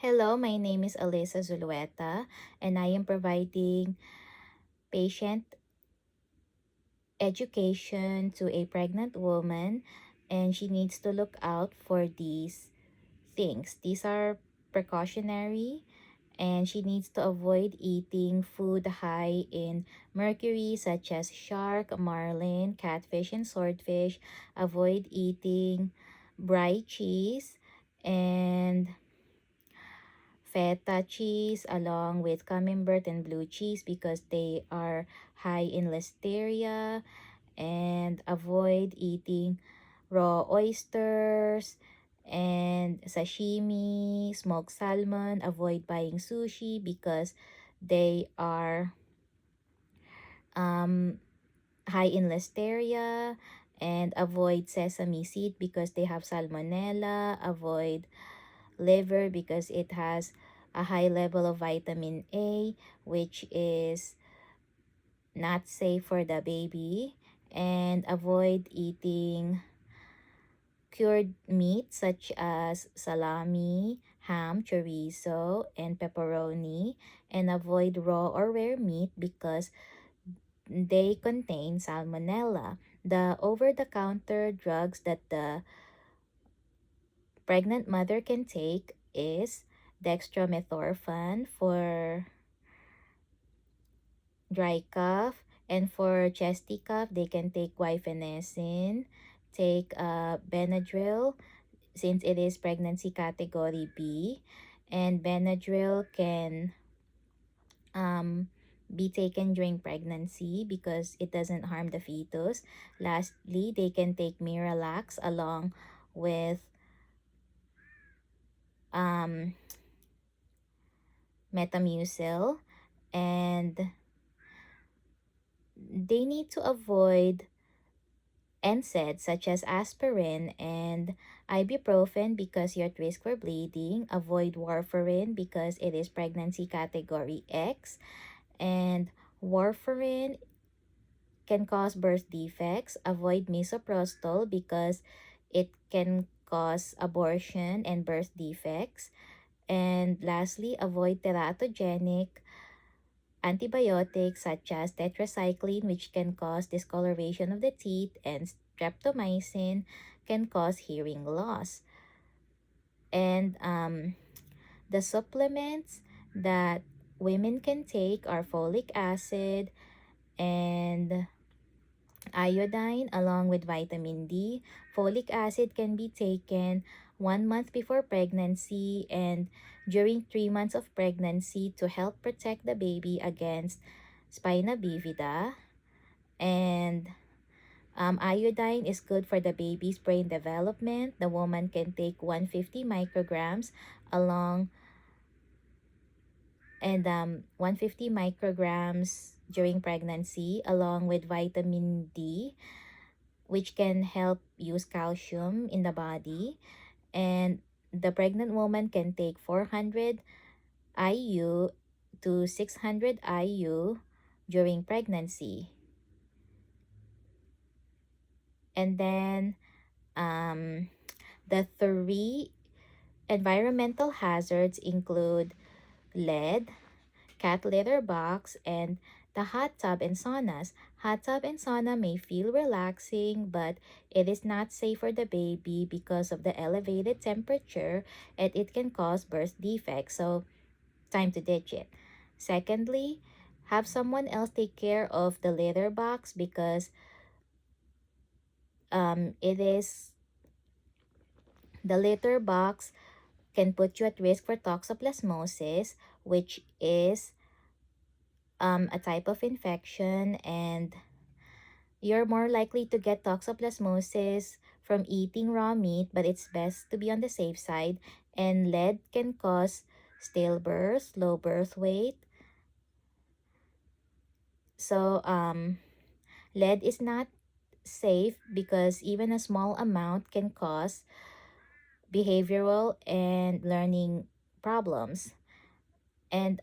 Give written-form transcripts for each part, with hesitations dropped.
Hello, my name is Alyssa Zulueta, and I am providing patient education to a pregnant woman, and she needs to look out for these things. These are precautionary, and she needs to avoid eating food high in mercury, such as shark, marlin, catfish, and swordfish. Avoid eating brie cheese and feta cheese along with camembert and blue cheese because they are high in listeria, and avoid eating raw oysters and sashimi, smoked salmon. Avoid buying sushi because they are um, high in listeria, and avoid sesame seed because they have salmonella. Avoid liver because it has a high level of vitamin A, which is not safe for the baby. And avoid eating cured meat such as salami, ham, chorizo, and pepperoni. And avoid raw or rare meat because they contain salmonella. The over-the-counter drugs that the pregnant mother can take is dextromethorphan for dry cough, and for chesty cough they can take guaifenesin, take Benadryl since it is pregnancy category B, and Benadryl can be taken during pregnancy because it doesn't harm the fetus. Lastly, they can take Miralax along with um, Metamucil, and they need to avoid NSAIDs such as aspirin and ibuprofen because you're at risk for bleeding. Avoid warfarin because it is pregnancy category X. And warfarin can cause birth defects. Avoid misoprostol because it can cause abortion and birth defects. And lastly, avoid teratogenic antibiotics such as tetracycline, which can cause discoloration of the teeth, and streptomycin can cause hearing loss. And the supplements that women can take are folic acid and iodine along with vitamin D. Folic acid can be taken 1 month before pregnancy and during 3 months of pregnancy to help protect the baby against spina bifida. And iodine is good for the baby's brain development. The woman can take 150 micrograms along and 150 micrograms during pregnancy along with vitamin D, which can help use calcium in the body. And the pregnant woman can take 400 IU to 600 IU during pregnancy. And then the three environmental hazards include lead, cat litter box, and the hot tub and saunas. Hot tub and sauna may feel relaxing, but it is not safe for the baby because of the elevated temperature, and it can cause birth defects. So, time to ditch it. Secondly, have someone else take care of the litter box because it is the litter box can put you at risk for toxoplasmosis, which is a type of infection, and you're more likely to get toxoplasmosis from eating raw meat, but it's best to be on the safe side. And lead can cause stillbirth, low birth weight. So lead is not safe because even a small amount can cause behavioral and learning problems. And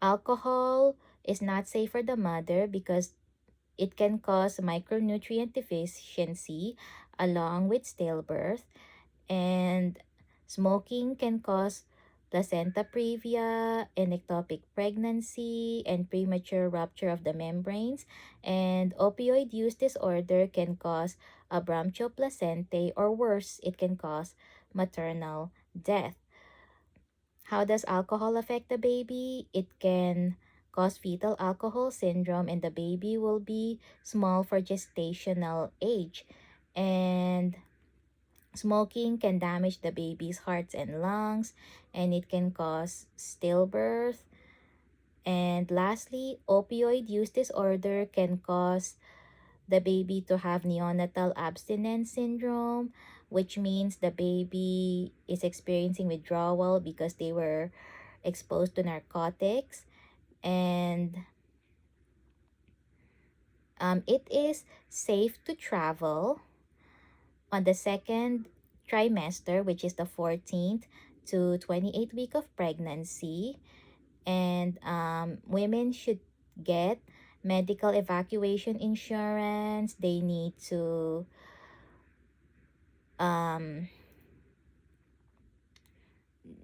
alcohol is not safe for the mother because it can cause micronutrient deficiency along with stillbirth. And Smoking can cause placenta previa, and ectopic pregnancy, and premature rupture of the membranes. And opioid use disorder can cause abramptio placentae, or worse, it can cause maternal death. How does alcohol affect the baby? It can cause fetal alcohol syndrome, and the baby will be small for gestational age. And smoking can damage the baby's hearts and lungs, and it can cause stillbirth. And lastly, opioid use disorder can cause the baby to have neonatal abstinence syndrome, which means the baby is experiencing withdrawal because they were exposed to narcotics. And it is safe to travel on the second trimester, which is the 14th to 28th week of pregnancy. And women should get medical evacuation insurance. Um,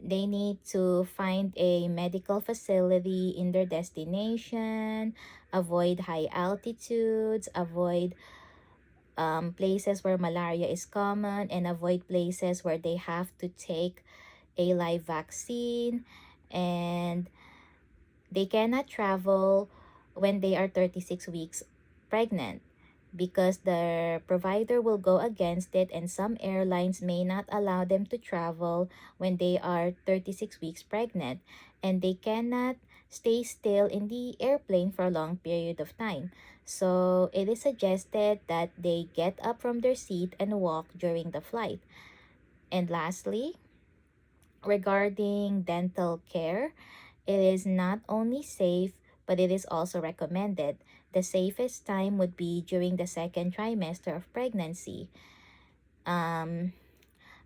they need to find a medical facility in their destination, avoid high altitudes, avoid places where malaria is common, and avoid places where they have to take a live vaccine. And they cannot travel when they are 36 weeks pregnant because the provider will go against it, and some airlines may not allow them to travel when they are 36 weeks pregnant, and they cannot stay still in the airplane for a long period of time. So it is suggested that they get up from their seat and walk during the flight. And lastly, regarding dental care, it is not only safe, but it is also recommended. The safest time would be during the second trimester of pregnancy. Um,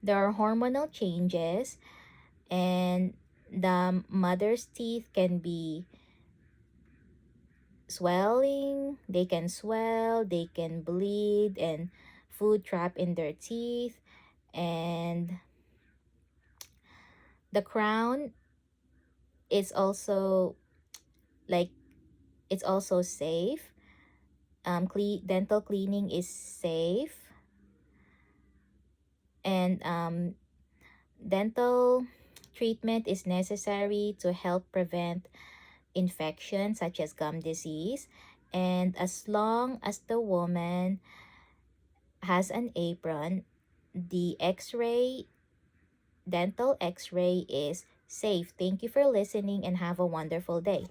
there are hormonal changes, and the mother's teeth can be swelling, they can swell, they can bleed, and food trap in their teeth. And the crown is also like it's also safe. Dental cleaning is safe, and dental treatment is necessary to help prevent infections such as gum disease. And as long as the woman has an apron, the dental x-ray is safe. Thank you for listening and have a wonderful day.